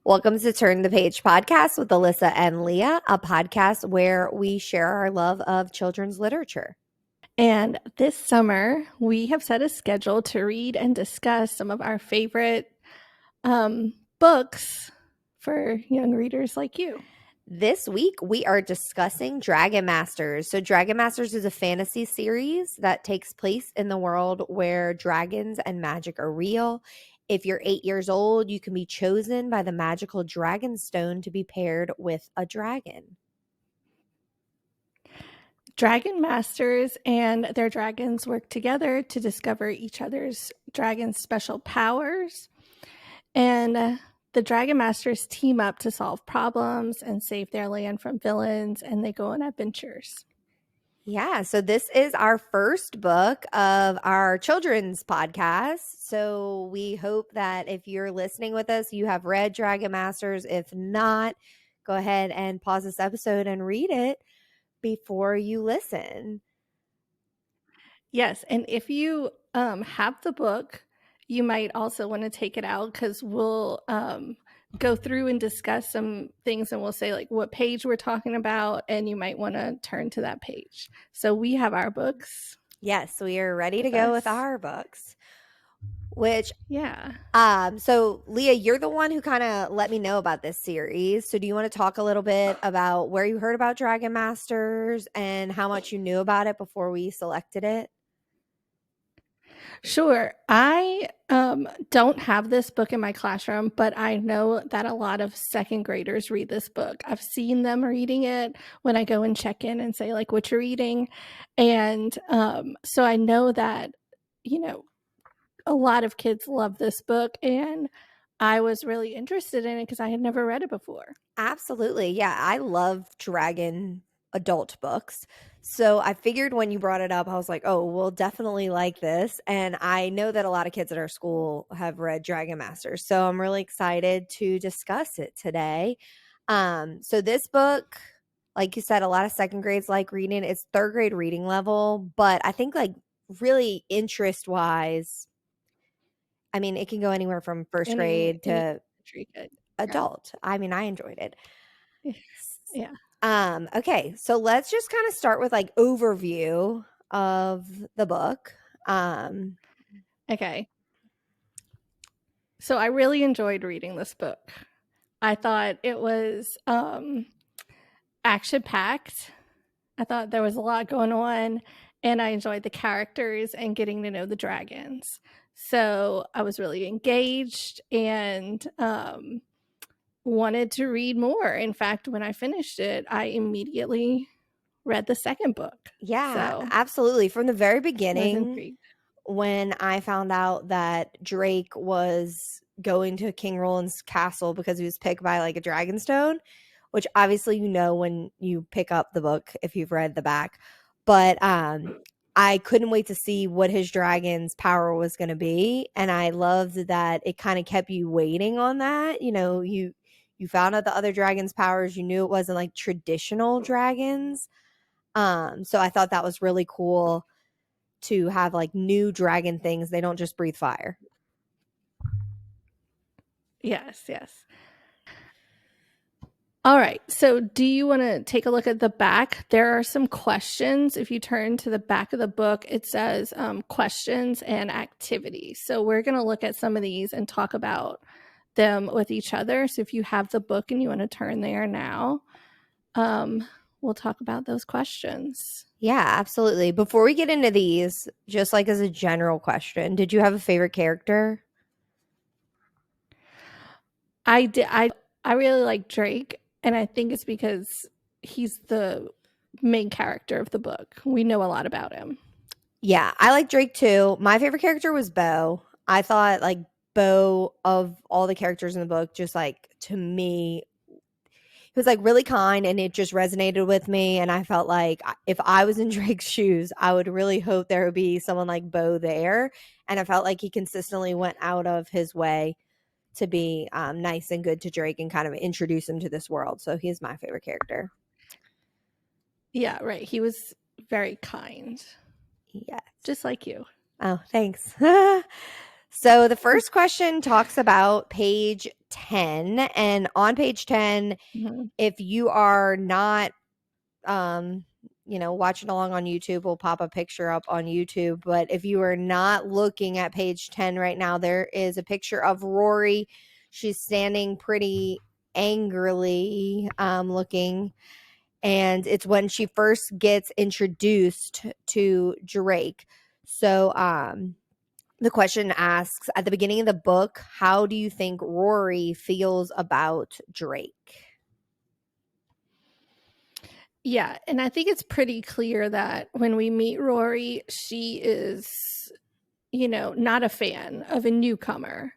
Welcome to Turn the Page podcast with Alyssa and Leah, a podcast where we share our love of children's literature. And this summer, we have set a schedule to read and discuss some of our favorite books for young readers like you. This week, we are discussing Dragon Masters. So, Dragon Masters is a fantasy series that takes place in the world where dragons and magic are real. If you're 8 years old, you can be chosen by the magical dragon stone to be paired with a dragon. Dragon Masters and their dragons work together to discover each other's dragon's special powers. And the Dragon Masters team up to solve problems and save their land from villains, and they go on adventures. Yeah, so this is our first book of our children's podcast. So we hope that if you're listening with us, you have read Dragon Masters. If not, go ahead and pause this episode and read it before you listen. Yes, and if you have the book, you might also want to take it out because we'll go through and discuss some things, and we'll say like what page we're talking about, and you might want to turn to that page. So we have our books. Yes, we are ready to go with our books. So Leah, you're the one who kind of let me know about this series. So do you want to talk a little bit about where you heard about Dragon Masters and how much you knew about it before we selected it? Sure. I don't have this book in my classroom, but I know that a lot of second graders read this book. I've seen them reading it when I go and check in and say, like, what you're reading. And so I know that, a lot of kids love this book. And I was really interested in it because I had never read it before. Absolutely. Yeah, I love dragon adult books. So I figured when you brought it up, I was like, oh, we'll definitely like this. And I know that a lot of kids at our school have read Dragon Masters. So I'm really excited to discuss it today. So this book, like you said, a lot of second grades like reading. It's third grade reading level, but I think like really interest wise, I mean, it can go anywhere from first grade to adult. I mean, I enjoyed it. Yeah. Okay, so let's just kind of start with like overview of the book. Okay. So I really enjoyed reading this book. I thought it was action-packed. I thought there was a lot going on, and I enjoyed the characters and getting to know the dragons. So I was really engaged and wanted to read more. In fact, when I finished it, I immediately read the second book. Yeah, absolutely. From the very beginning, when I found out that Drake was going to King Roland's castle because he was picked by like a dragonstone, which obviously you know when you pick up the book if you've read the back. But I couldn't wait to see what his dragon's power was going to be, and I loved that it kind of kept you waiting on that. You know, you found out the other dragon's powers. You knew it wasn't like traditional dragons. So I thought that was really cool to have like new dragon things. They don't just breathe fire. Yes. All right. So do you want to take a look at the back? There are some questions. If you turn to the back of the book, it says questions and activities. So we're going to look at some of these and talk about them with each other. So if you have the book and you want to turn there now, we'll talk about those questions. Yeah, absolutely. Before we get into these, just like as a general question, did you have a favorite character? I did. I really like Drake, and I think it's because he's the main character of the book. We know a lot about him. Yeah, I like Drake too. My favorite character was Beau. I thought like Beau, of all the characters in the book, just like to me, he was like really kind and it just resonated with me. And I felt like if I was in Drake's shoes, I would really hope there would be someone like Beau there. And I felt like he consistently went out of his way to be nice and good to Drake and kind of introduce him to this world. So he's my favorite character. Yeah, right. He was very kind. Yes. Just like you. Oh, thanks. So the first question talks about page 10. And on page 10, Mhm. if you are not watching along on YouTube, we'll pop a picture up on YouTube. But if you are not looking at page 10 right now, there is a picture of Rory. She's standing pretty angrily looking. And it's when she first gets introduced to Drake. So the question asks at the beginning of the book, how do you think Rory feels about Drake? Yeah, and I think it's pretty clear that when we meet Rory, she is, not a fan of a newcomer.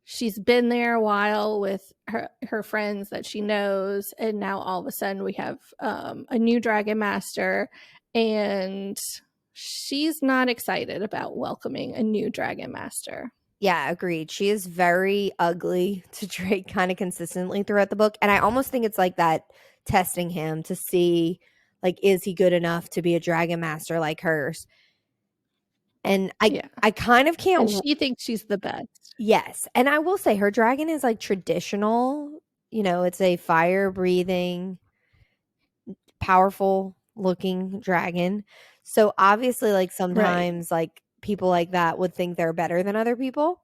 She's been there a while with her friends that she knows, and now all of a sudden we have a new dragon master, and she's not excited about welcoming a new dragon master. Yeah, agreed. She is very ugly to Drake kind of consistently throughout the book. And I almost think it's like that, testing him to see, like, is he good enough to be a dragon master like hers? And Yeah, I kind of and can't. she thinks she's the best. Yes. And I will say her dragon is like traditional. It's a fire breathing, powerful looking dragon. So obviously, like, Right. sometimes like people like that would think they're better than other people.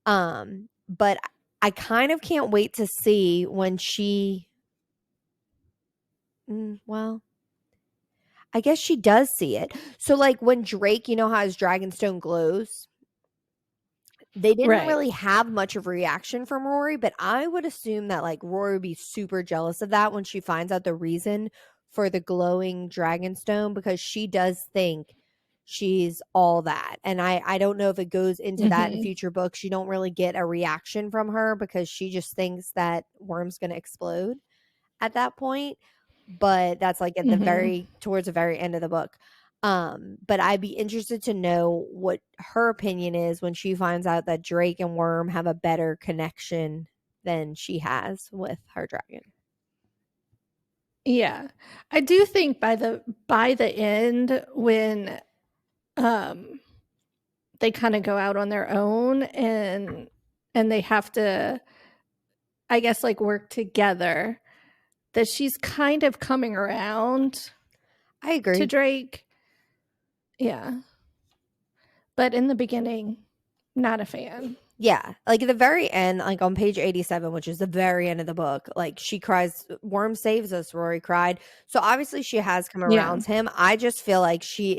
But I kind of can't wait to see when she well, I guess she does see it. So, like, when Drake, how his dragonstone glows, they didn't Right. really have much of a reaction from Rory, but I would assume that, like, Rory would be super jealous of that when she finds out the reason for the glowing dragonstone, because she does think she's all that. And I don't know if it goes into that in Mhm. future books. You don't really get a reaction from her because she just thinks that Worm's going to explode at that point. But that's like at the Mhm. towards the very end of the book. But I'd be interested to know what her opinion is when she finds out that Drake and Worm have a better connection than she has with her dragon. Yeah. I do think by the end when um they kind of go out on their own and they have to, I guess, like, work together, that she's kind of coming around I to agree. Drake. Yeah. But in the beginning, not a fan. Yeah, like at the very end, like on page 87, which is the very end of the book, like she cries, Worm saves us, Rory cried. So obviously she has come Yeah. around to him. I just feel like she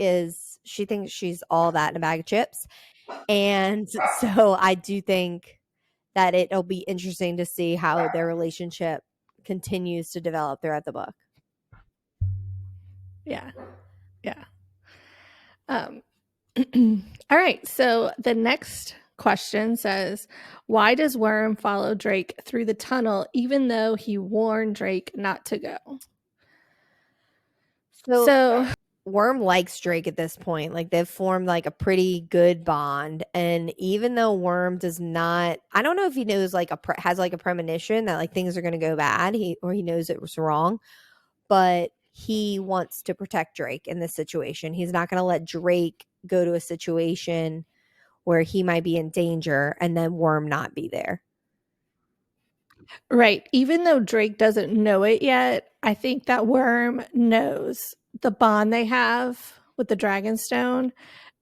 thinks she's all that in a bag of chips. And so I do think that it'll be interesting to see how their relationship continues to develop throughout the book. Yeah. Yeah. Um all right. So the next question says, why does Worm follow Drake through the tunnel even though he warned Drake not to go? So So, Worm likes Drake at this point. Like, they've formed like a pretty good bond. And even though Worm does not, I don't know if he knows like has like a premonition that like things are going to go bad, he knows it was wrong, but he wants to protect Drake in this situation. He's not going to let Drake go to a situation where he might be in danger and then Worm not be there. right, even though Drake doesn't know it yet, I think that Worm knows the bond they have with the Dragonstone.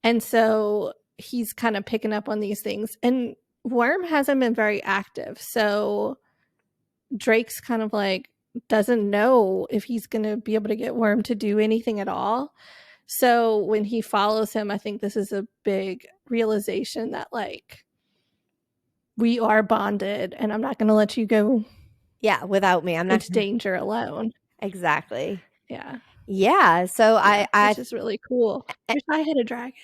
And so he's kind of picking up on these things. And Worm hasn't been very active. So Drake's kind of like doesn't know if he's going to be able to get Worm to do anything at all. So when he follows him, I think this is a big realization that, like, we are bonded and I'm not going to let you go Yeah, without me, I'm not into danger alone. exactly. Yeah. Yeah, so Yeah. Which is really cool. Wish I had a dragon.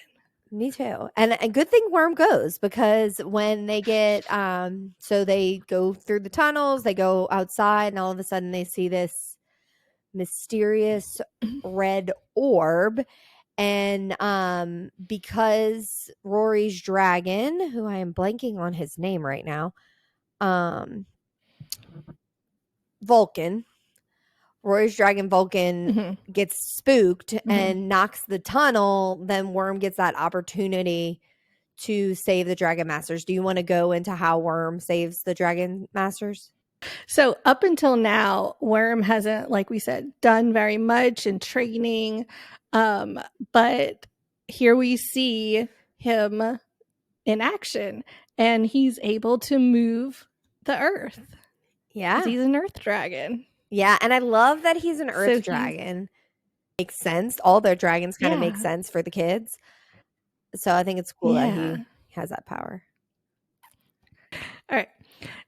me too. And a good thing Worm goes, because when they get so they go through the tunnels, they go outside, and all of a sudden they see this mysterious red orb. And because Rory's dragon, who I am blanking on his name right now, um Vulcan, Rory's dragon Vulcan Mhm. gets spooked Mhm. and knocks the tunnel, then Worm gets that opportunity to save the Dragon Masters. Do you want to go into how Worm saves the Dragon Masters? So up until now, Worm hasn't, like we said, done very much in training. But here we see him in action, and he's able to move the earth because Yeah. he's an earth dragon. Yeah, and I love that he's an So earth he's dragon. Makes sense. All their dragons kind of make yeah, sense for the kids. So I think it's cool that yeah. he has that power. All right.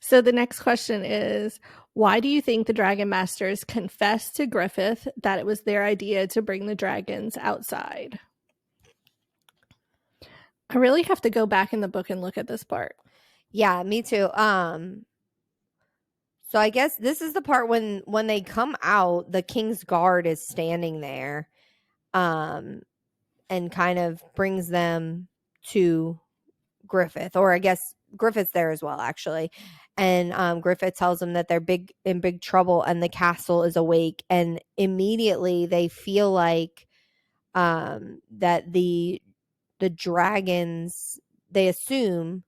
So the next question is, why do you think the Dragon Masters confessed to Griffith that it was their idea to bring the dragons outside? I really have to go back in the book and look at this part. Yeah, me too. So I guess this is the part when they come out, the King's Guard is standing there, and kind of brings them to Griffith, or I guess Griffith's there as well, actually. And Griffith tells them that they're in big trouble and the castle is awake, and immediately they feel like that the dragons, they assume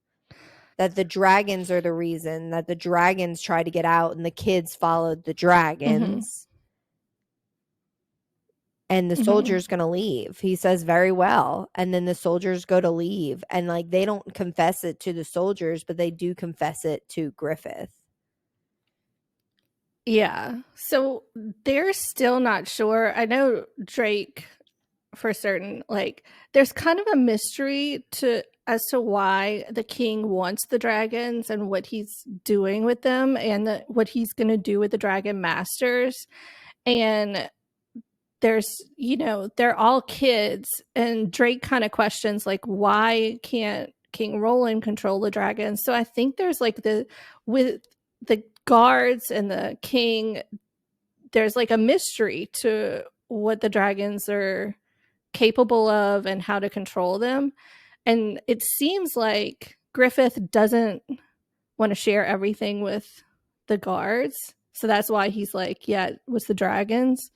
that the dragons are the reason that the dragons try to get out and the kids followed the Mm-hmm. dragons, and the Mm-hmm. soldier's gonna leave. He says very well, and then the soldiers go to leave, and like they don't confess it to the soldiers, but they do confess it to Griffith. Yeah. So they're still not sure. I know Drake for certain, like there's kind of a mystery to as to why the king wants the dragons and what he's doing with them, and what he's going to do with the dragon masters. And there's, they're all kids, and Drake kind of questions like, why can't King Roland control the dragons? So I think there's like with the guards and the king, there's like a mystery to what the dragons are capable of and how to control them. And it seems like Griffith doesn't want to share everything with the guards. So that's why he's like, yeah, it was the dragons.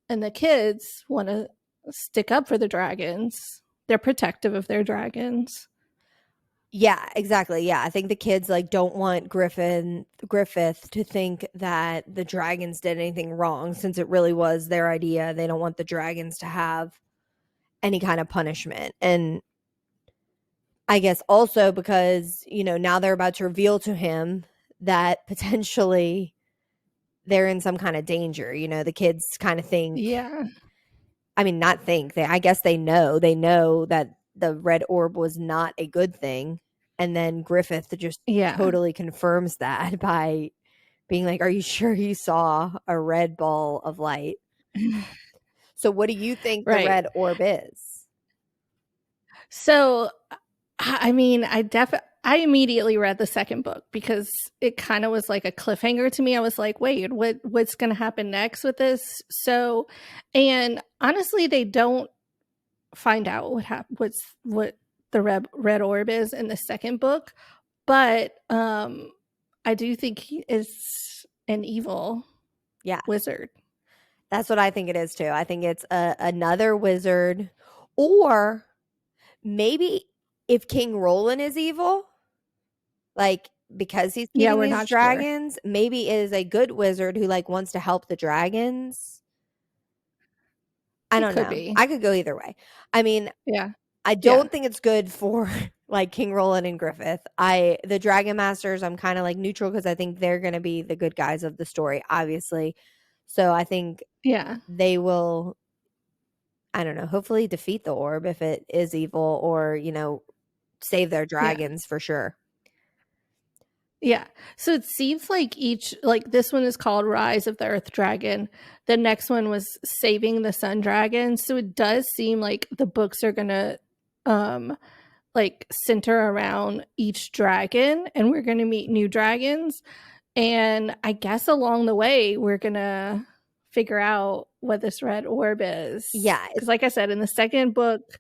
And the kids want to stick up for the dragons. They're protective of their dragons. Yeah, exactly. Yeah, I think the kids like don't want Griffith to think that the dragons did anything wrong, since it really was their idea. They don't want the dragons to have any kind of punishment. And I guess also because, now they're about to reveal to him that potentially they're in some kind of danger. The kids kind of think, Yeah. I mean, not think, I guess they know that the red orb was not a good thing. And then Griffith just Yeah. totally confirms that by being like, "Are you sure you saw a red ball of light?" So what do you think the Right. red orb is? So, I mean, I immediately read the second book because it kind of was like a cliffhanger to me. I was like, wait, what's going to happen next with this? So, and honestly, they don't find out what the red orb is in the second book, but I do think he is an evil Yeah, wizard. that's what I think it is too. I think it's another wizard, or maybe if King Roland is evil, like because he's Yeah, feeding we're these not sure. dragons, maybe it is a good wizard who like wants to help the dragons. I It don't could know. be. I could go either way. I mean, Yeah. I Yeah. don't think it's good for like King Roland and Griffith. The Dragon Masters, I'm kind of like neutral because I think they're going to be the good guys of the story, obviously. So I think Yeah. they will, I don't know, hopefully defeat the orb if it is evil, or, save their Yeah. dragons for sure. Yeah. So it seems like this one is called Rise of the Earth Dragon. The next one was Saving the Sun Dragon. So it does seem like the books are going to like center around each dragon, and we're going to meet new dragons. And I guess along the way we're going to figure out what this red orb is. Yeah, Cuz like I said, in the second book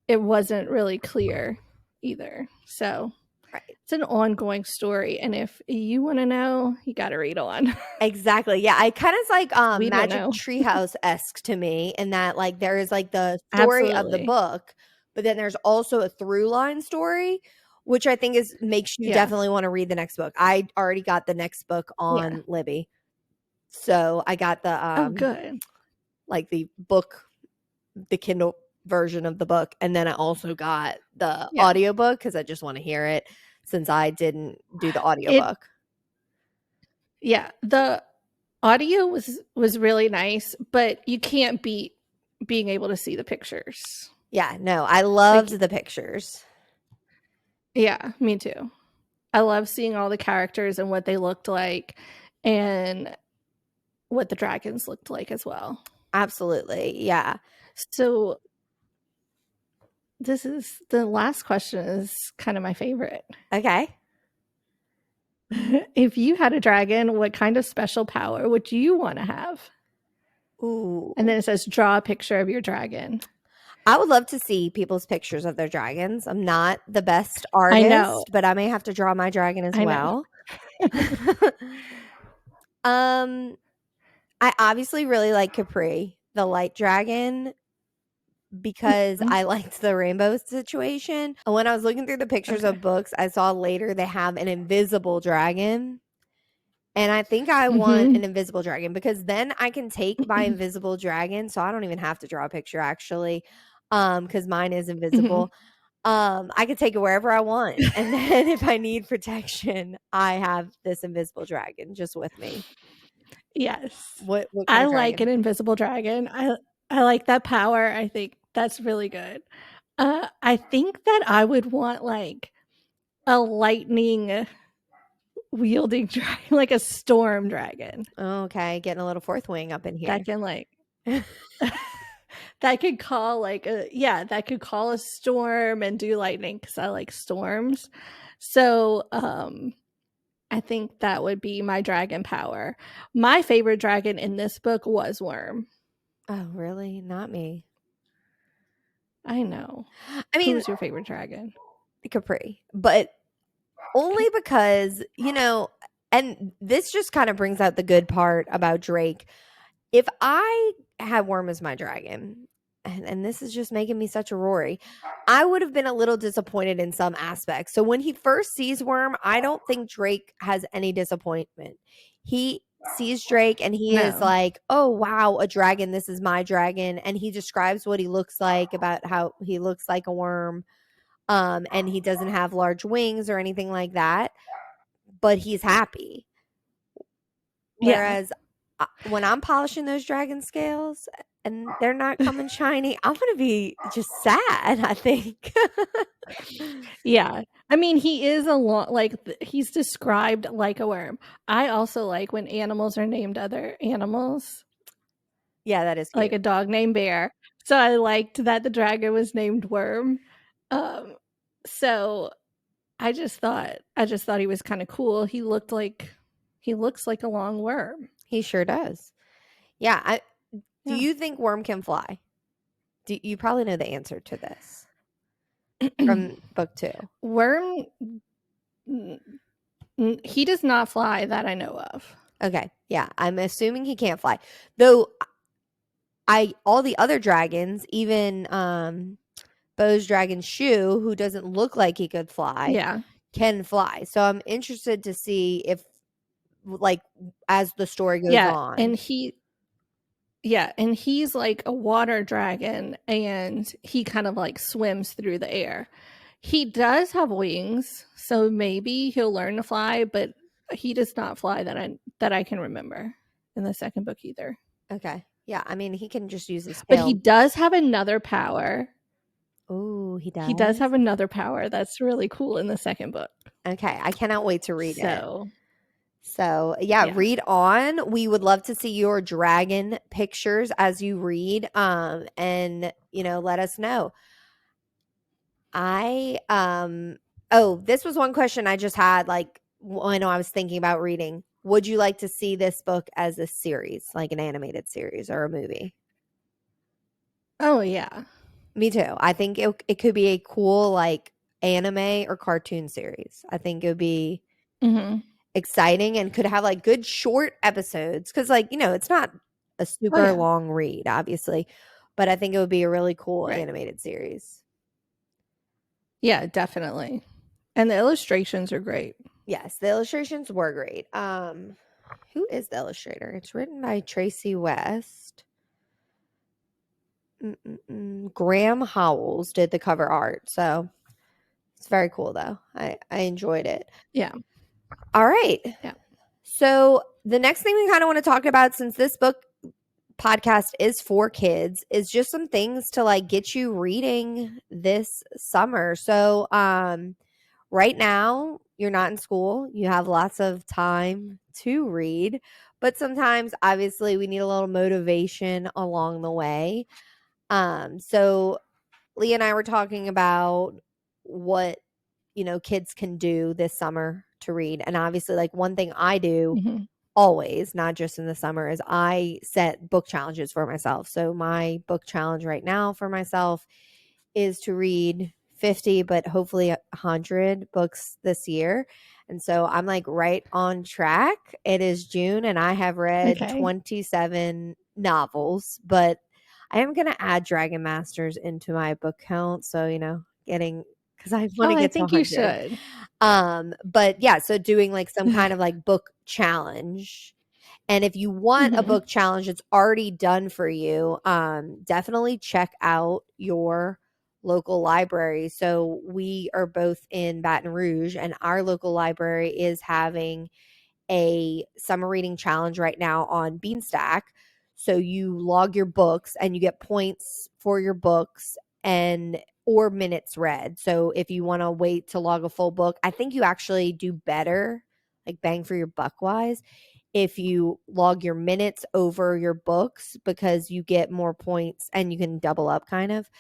it wasn't really clear either. So right. it's an ongoing story, and if you want to know, you got to read on. Exactly. Yeah, I kind of like We don't Magic know. Treehouse esque to me, in that like there is like the story of the Absolutely. book, but then there's also a through line story, which I think makes you Yeah. definitely want to read the next book. I already got the next book Yeah. on Libby. So I got Oh, good. like the book, the Kindle version of the book, and then I also got the Yeah. audiobook because I just want to hear it since I didn't do the It audiobook. Yeah, the audio was really nice, but you can't beat being able to see the pictures. Yeah, no, I loved Like, the pictures. yeah, me too. I love seeing all the characters and what they looked like and what the dragons looked like as well. Absolutely. Yeah. So this is the last question is kind of my favorite. Okay. If you had a dragon, what kind of special power would you want to have? Ooh. And then it says draw a picture of your dragon. I would love to see people's pictures of their dragons. I'm not the best I know. artist, but I may have to draw my dragon as I know. well. um I obviously really like Capri, the light dragon, because Mhm. I liked the rainbow situation. And when I was looking through the pictures Okay. of books, I saw later they have an invisible dragon. And I think I want Mhm. an invisible dragon because then I can take my invisible dragon. So I don't even have to draw a picture actually. Because mine is Mhm. invisible. I could take it wherever I want. And then if I need protection, I have this invisible dragon just with me. Yes. What kind I of like dragon? an invisible dragon. I like that power. I think that's really good. I think that I would want, like, a lightning wielding dragon, like a storm dragon Okay, getting a little fourth wing up in that here. can, like that could call, like, that could call a storm and do lightning because I like storms. So, I think that would be my dragon power. My favorite dragon in this book was Worm. Oh, really? Not me. I know. I mean, Who's your favorite dragon? Capri, but only Okay. because, and this just kind of brings out the good part about Drake. If I had Worm as my dragon, and this is just making me such a Rory, I would have been a little disappointed in some aspects. So when he first sees Worm, I don't think Drake has any disappointment. He sees Drake and he is No. like, "Oh wow, a dragon, this is my dragon." And he describes what he looks like, about how he looks like a worm. And he doesn't have large wings or anything like that, but he's happy. Yeah. Whereas when I'm polishing those dragon scales and they're not coming shiny, I'm gonna be just sad, I think. Yeah. I mean, he is a lot like he's described like a worm. I also like when animals are named other animals, Yeah, that is like cute. a dog named Bear. So I liked that the dragon was named Worm. Um, so I just thought he was kind of cool. He looks like a long worm. He sure does. Yeah, do Yeah. you think Worm can fly? You probably know the answer to this from book 2. Worm, he does not fly that I know of. Okay, yeah, I'm assuming he can't fly. Though all the other dragons, even Bo's dragon Shu, who doesn't look like he could fly, Yeah. can fly. So I'm interested to see if, like, as the story goes Yeah, on. and he's like a water dragon and he kind of like swims through the air. He does have wings, so maybe he'll learn to fly, but he does not fly that I can remember in the second book either. Okay. Yeah, I mean, he can just use his But he tail. does have another power. Oh, he He does does? have another power that's really cool in the second book. Okay, I cannot wait to read it. So, So, yeah, yeah. read on. We would love to see your dragon pictures as you read, and, let us know. This was one question I just had, like, when I was thinking about reading. Would you like to see this book as a series, like an animated series or a movie? Oh, yeah. Me too. I think it could be a cool, like, anime or cartoon series. I think it would be Mhm. exciting and could have, like, good short episodes because, like, it's not a Oh, super yeah. long read, obviously, but I think it would be a really cool Right. animated series. Yeah, definitely. And the illustrations are great. Yes, the illustrations were great. Who is the illustrator? It's written by Tracy West. Graham Howells did the cover art, so it's very cool though. I enjoyed it. Yeah. All right. Yeah. So the next thing we kind of want to talk about, since this book podcast is for kids, is just some things to like get you reading this summer. So right now you're not in school, you have lots of time to read, but sometimes obviously we need a little motivation along the way. So Leah and I were talking about what, kids can do this summer to read. And obviously, like, one thing I do Mhm. always, not just in the summer, is I set book challenges for myself. So my book challenge right now for myself is to read 50, but hopefully 100 books this year. And so I'm like right on track. It is June and I have read Okay. 27 novels, but I am going to add Dragon Masters into my book count. So, getting, because I want Oh, to I get to think you 100. should. But yeah, so doing like some kind of like book challenge. And if you want a Mhm. book challenge that's already done for you, definitely check out your local library. So we are both in Baton Rouge, and our local library is having a summer reading challenge right now on Beanstack. So you log your books and you get points for your books and or minutes read. So if you want to wait to log a full book, I think you actually do better, like bang for your buck wise, if you log your minutes over your books, because you get more points and you can double up kind of,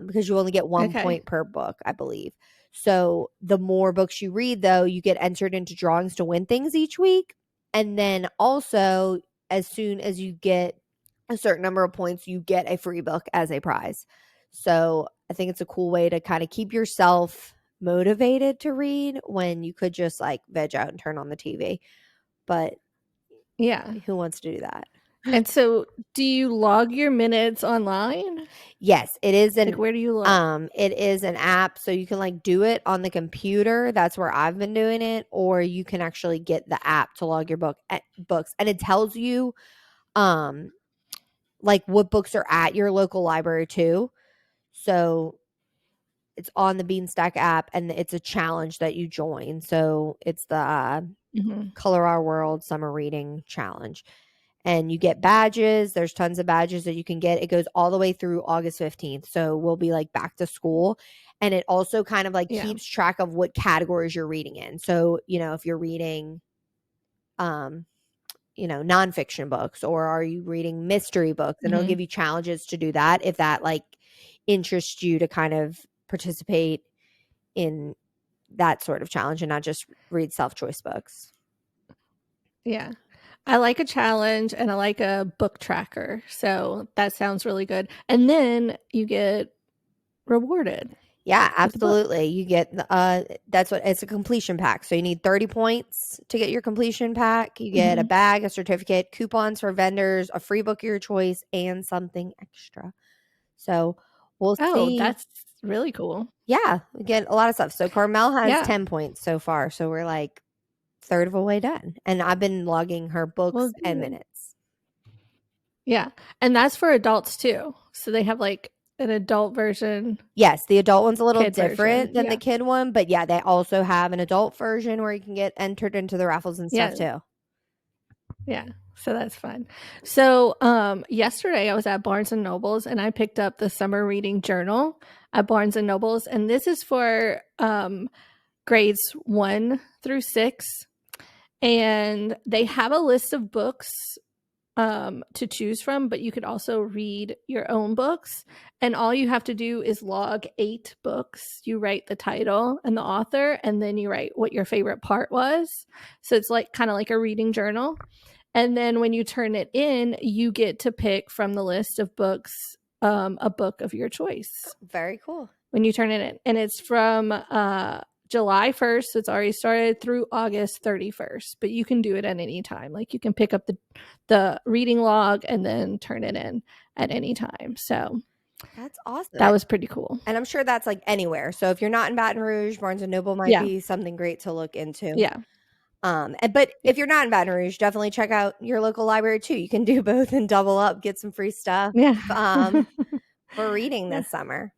because you only get 1 point Okay. per book, I believe. So the more books you read, though, you get entered into drawings to win things each week. And then also, as soon as you get a certain number of points, you get a free book as a prize. So I think it's a cool way to kind of keep yourself motivated to read when you could just like veg out and turn on the TV. But Yeah. who wants to do that? And so do you log your minutes online? Yes, it is Like, an where do you look? it is an app, so you can like do it on the computer. That's where I've been doing it, or you can actually get the app to log your books, and it tells you um like what books are at your local library too. So it's on the Beanstack app, and it's a challenge that you join. So it's the Mhm. Color Our World Summer Reading Challenge. And you get badges. There's tons of badges that you can get. It goes all the way through August 15th. So we'll be like back to school. And it also kind of like Yeah. keeps track of what categories you're reading in. So, if you're reading, um, nonfiction books, or are you reading mystery books? And it'll Mhm. give you challenges to do that if that like interests you to kind of participate in that sort of challenge and not just read self-choice books. Yeah. I like a challenge and I like a book tracker. So that sounds really good. And then you get rewarded Yeah, with a book. absolutely. You get that's what it's a completion pack. So you need 30 points to get your completion pack. You get a Mhm. bag, a certificate, coupons for vendors, a free book of your choice, and something extra. So we'll Oh, see. that's really cool. Yeah, we get a lot of stuff. So Carmel has Yeah. 10 points so far. So we're like third of a way done. And I've been logging her Well, books and good. minutes. Yeah. And that's for adults too. So they have like an adult version, Yes, the adult one's a little kid version. different than the Yeah. kid one, but yeah, they also have an adult version where you can get entered into the raffles and stuff Yeah. too. Yeah. So that's fun. So yesterday I was at Barnes and Nobles and I picked up the summer reading journal at Barnes and Nobles. And this is for grades 1 through 6. And they have a list of books to choose from, but you could also read your own books. And all you have to do is log 8 books. You write the title and the author, and then you write what your favorite part was. So it's like kind of like a reading journal. And then when you turn it in, you get to pick from the list of books a book of your choice Very cool. when you turn it in. And it's from July 1st. So it's already started through August 31st, but you can do it at any time. Like you can pick up the reading log and then turn it in at any time. So That's awesome. That was pretty cool. And I'm sure that's, like, anywhere. So if you're not in Baton Rouge, Barnes& and Noble might Yeah. be something great to look into. Yeah. But Yeah. if you're not in Baton Rouge, definitely check out your local library too. You can do both and double up, get some free stuff, Yeah. for reading Yeah. this summer.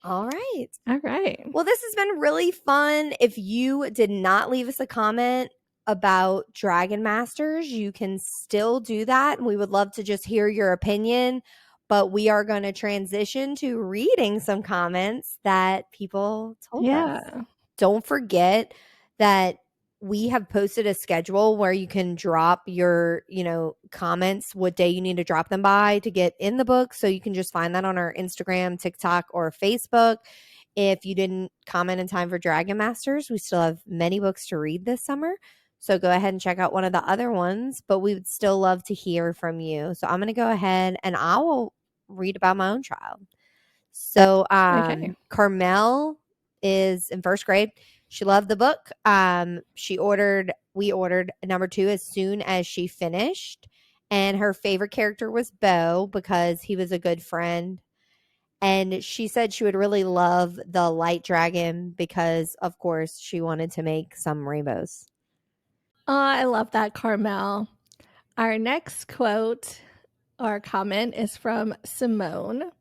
All right. All right. Well, this has been really fun. If you did not leave us a comment about Dragon Masters, you can still do that. And we would love to just hear your opinion. But we are going to transition to reading some comments that people told us. Yeah. Don't forget that we have posted a schedule where you can drop your, comments, what day you need to drop them by to get in the book. So you can just find that on our Instagram, TikTok, or Facebook. If you didn't comment in time for Dragon Masters, we still have many books to read this summer. So go ahead and check out one of the other ones, but we would still love to hear from you. So I'm going to go ahead and I will read about my own child. So Okay. Carmel is in first grade. She loved the book. We ordered number 2 as soon as she finished. And her favorite character was Bo because he was a good friend. And she said she would really love the light dragon because, of course, she wanted to make some rainbows. Oh, I love that, Carmel. Our next quote or comment is from Simone.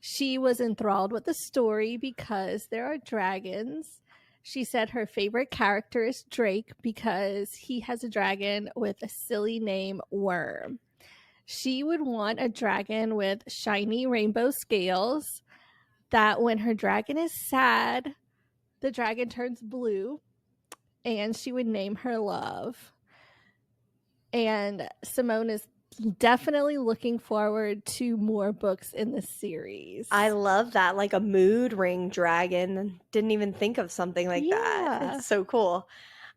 She was enthralled with the story because there are dragons. She said her favorite character is Drake because he has a dragon with a silly name, Worm. She would want a dragon with shiny rainbow scales, that when her dragon is sad, the dragon turns blue, and she would name her Love. And Simone is definitely looking forward to more books in the series. I love that, like a mood ring dragon. Didn't even think of something like that. It's so cool.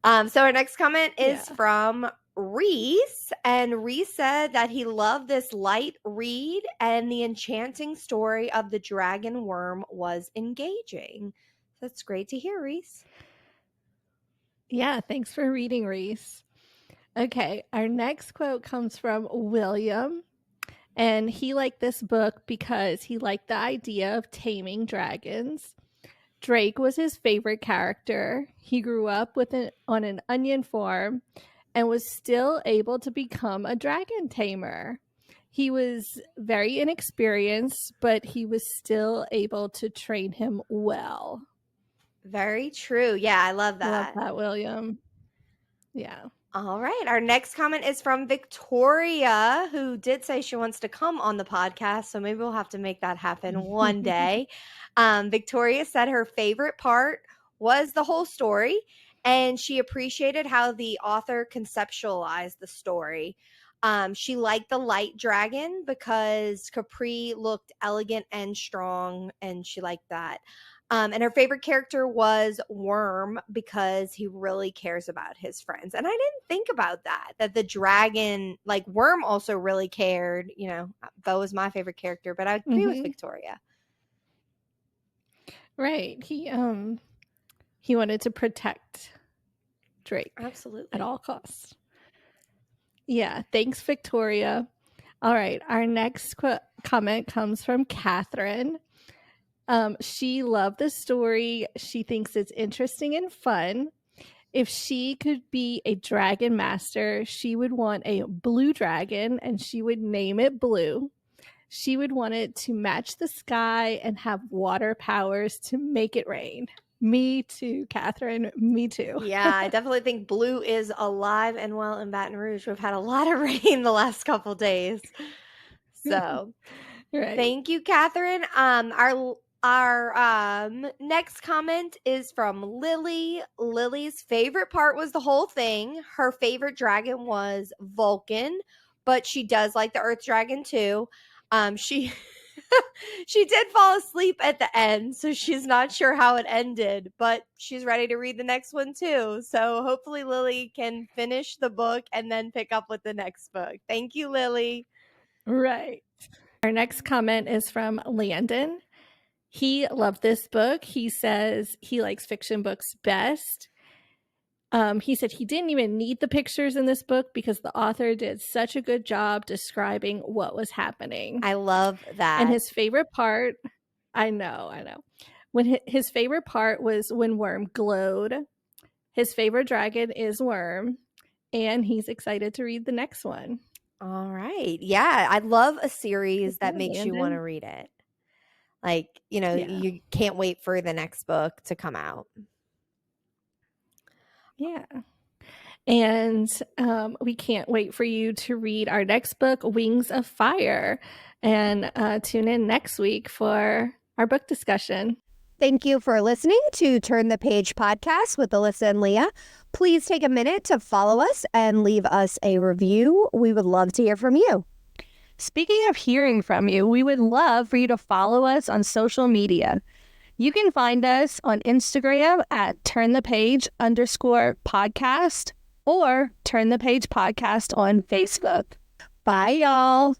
So our next comment is from Reese, and Reese said that he loved this light read and the enchanting story of the dragon worm was engaging. That's great to hear, Reese. Yeah, thanks for reading, Reese. Okay, our next quote comes from William, and he liked this book because he liked the idea of taming dragons. Drake was his favorite character. He grew up on an onion farm and was still able to become a dragon tamer. He was very inexperienced, but he was still able to train him well. Very true. Yeah, I love Love that. that, William. Yeah. All right. Our next comment is from Victoria, who did say she wants to come on the podcast. So maybe we'll have to make that happen one day. Victoria said her favorite part was the whole story, and she appreciated how the author conceptualized the story. She liked the light dragon because Capri looked elegant and strong, and she liked that. And her favorite character was Worm because he really cares about his friends. And I didn't think about that the dragon, like Worm also really cared. Bo was my favorite character, but I agree with Victoria. Right. He wanted to protect Drake. Absolutely. At all costs. Yeah. Thanks, Victoria. All right. Our next comment comes from Catherine. She loved the story. She thinks it's interesting and fun. If she could be a dragon master, she would want a blue dragon and she would name it Blue. She would want it to match the sky and have water powers to make it rain. Me too, Catherine. Me too. Yeah, I definitely think Blue is alive and well in Baton Rouge. We've had a lot of rain the last couple days. So right. Thank you, Catherine. Our next comment is from Lily. Lily's favorite part was the whole thing. Her favorite dragon was Vulcan, but she does like the Earth dragon too. She she did fall asleep at the end, so she's not sure how it ended, but she's ready to read the next one too. So hopefully Lily can finish the book and then pick up with the next book. Thank you, Lily. Right. Our next comment is from Landon. He loved this book. He says he likes fiction books best. He said he didn't even need the pictures in this book because the author did such a good job describing what was happening. I love And that. his favorite part, I know. When his favorite part was when Worm glowed. His favorite dragon is Worm, and he's excited to read the next one. All right. Yeah, I love a series that Yeah, makes you want to Landon. read it. Like, you know, Yeah. you can't wait for the next book to come out. Yeah. And we can't wait for you to read our next book, Wings of Fire. And tune in next week for our book discussion. Thank you for listening to Turn the Page podcast with Alyssa and Leah. Please take a minute to follow us and leave us a review. We would love to hear from you. Speaking of hearing from you, we would love for you to follow us on social media. You can find us on Instagram at turnthepage_podcast or Turn the Page Podcast on Facebook. Bye, y'all.